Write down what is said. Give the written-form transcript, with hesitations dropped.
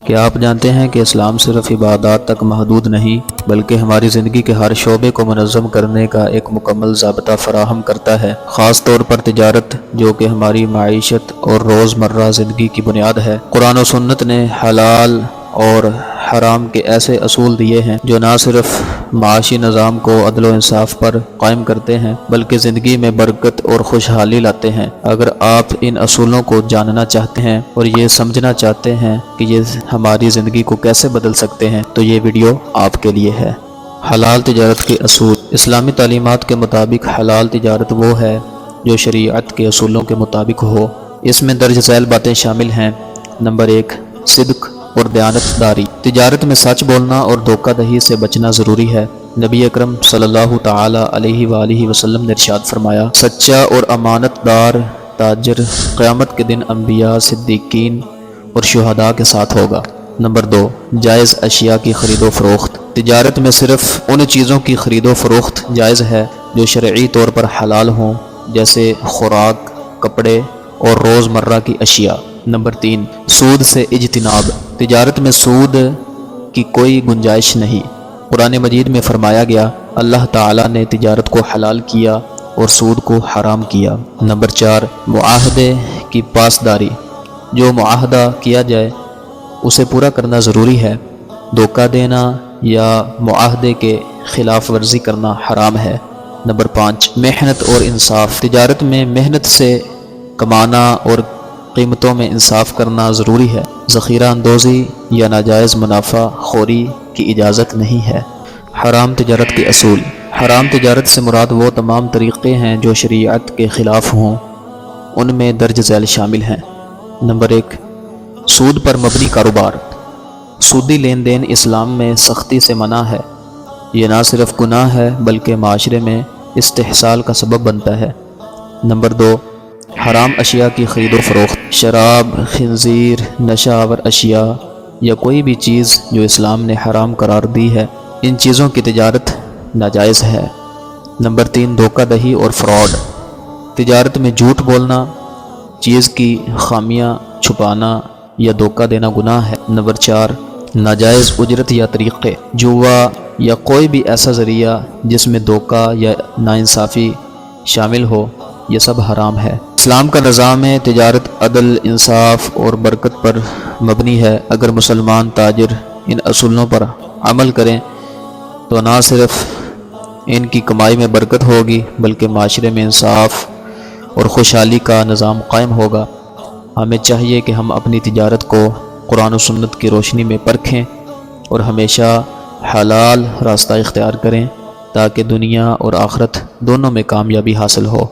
کیا آپ جانتے ہیں کہ اسلام صرف عبادات تک محدود نہیں بلکہ ہماری زندگی کے ہر شعبے کو منظم کرنے کا ایک مکمل ضابطہ فراہم کرتا ہے، خاص طور پر تجارت جو کہ ہماری معیشت اور روزمرہ زندگی کی بنیاد ہے۔ قرآن و سنت نے حلال اور حرام کے ایسے اصول دیے ہیں جو نہ صرف معاشی نظام کو عدل و انصاف پر قائم کرتے ہیں بلکہ زندگی میں برکت اور خوشحالی لاتے ہیں۔ اگر آپ ان اصولوں کو جاننا چاہتے ہیں اور یہ سمجھنا چاہتے ہیں کہ یہ ہماری زندگی کو کیسے بدل سکتے ہیں تو یہ ویڈیو آپ کے لیے ہے۔ حلال تجارت کے اصول۔ اسلامی تعلیمات کے مطابق حلال تجارت وہ ہے جو شریعت کے اصولوں کے مطابق ہو۔ اس میں درج ذیل باتیں شامل ہیں۔ نمبر 1، صدق اور دیانت داری۔ تجارت میں سچ بولنا اور دھوکہ دہی سے بچنا ضروری ہے۔ نبی اکرم صلی اللہ تعالی علیہ وآلہ وسلم نے ارشاد فرمایا، سچا اور امانت دار تاجر قیامت کے دن انبیاء، صدیقین اور شہداء کے ساتھ ہوگا۔ نمبر 2، جائز اشیاء کی خرید و فروخت۔ تجارت میں صرف ان چیزوں کی خرید و فروخت جائز ہے جو شرعی طور پر حلال ہوں، جیسے خوراک، کپڑے اور روزمرہ کی اشیاء۔ نمبر 3، سود سے اجتناب۔ تجارت میں سود کی کوئی گنجائش نہیں۔ قرآن مجید میں فرمایا گیا، اللہ تعالیٰ نے تجارت کو حلال کیا اور سود کو حرام کیا۔ نمبر 4، معاہدے کی پاسداری۔ جو معاہدہ کیا جائے اسے پورا کرنا ضروری ہے۔ دھوکہ دینا یا معاہدے کے خلاف ورزی کرنا حرام ہے۔ نمبر 5، محنت اور انصاف۔ تجارت میں محنت سے کمانا اور قیمتوں میں انصاف کرنا ضروری ہے۔ ذخیرہ اندوزی یا ناجائز منافع خوری کی اجازت نہیں ہے۔ حرام تجارت کے اصول۔ حرام تجارت سے مراد وہ تمام طریقے ہیں جو شریعت کے خلاف ہوں۔ ان میں درج ذیل شامل ہیں۔ نمبر 1، سود پر مبنی کاروبار۔ سودی لین دین اسلام میں سختی سے منع ہے۔ یہ نہ صرف گناہ ہے بلکہ معاشرے میں استحصال کا سبب بنتا ہے۔ نمبر 2، حرام اشیاء کی خرید و فروخت۔ شراب، خنزیر، نشہ آور اشیاء یا کوئی بھی چیز جو اسلام نے حرام قرار دی ہے، ان چیزوں کی تجارت ناجائز ہے۔ نمبر 3، دھوکہ دہی اور فراڈ۔ تجارت میں جھوٹ بولنا، چیز کی خامیاں چھپانا یا دھوکہ دینا گناہ ہے۔ نمبر 4، ناجائز اجرت یا طریقے۔ جوا یا کوئی بھی ایسا ذریعہ جس میں دھوکہ یا ناانصافی شامل ہو، یہ سب حرام ہے۔ اسلام کا نظام تجارت عدل، انصاف اور برکت پر مبنی ہے۔ اگر مسلمان تاجر ان اصولوں پر عمل کریں تو نہ صرف ان کی کمائی میں برکت ہوگی بلکہ معاشرے میں انصاف اور خوشحالی کا نظام قائم ہوگا۔ ہمیں چاہیے کہ ہم اپنی تجارت کو قرآن و سنت کی روشنی میں پرکھیں اور ہمیشہ حلال راستہ اختیار کریں تاکہ دنیا اور آخرت دونوں میں کامیابی حاصل ہو۔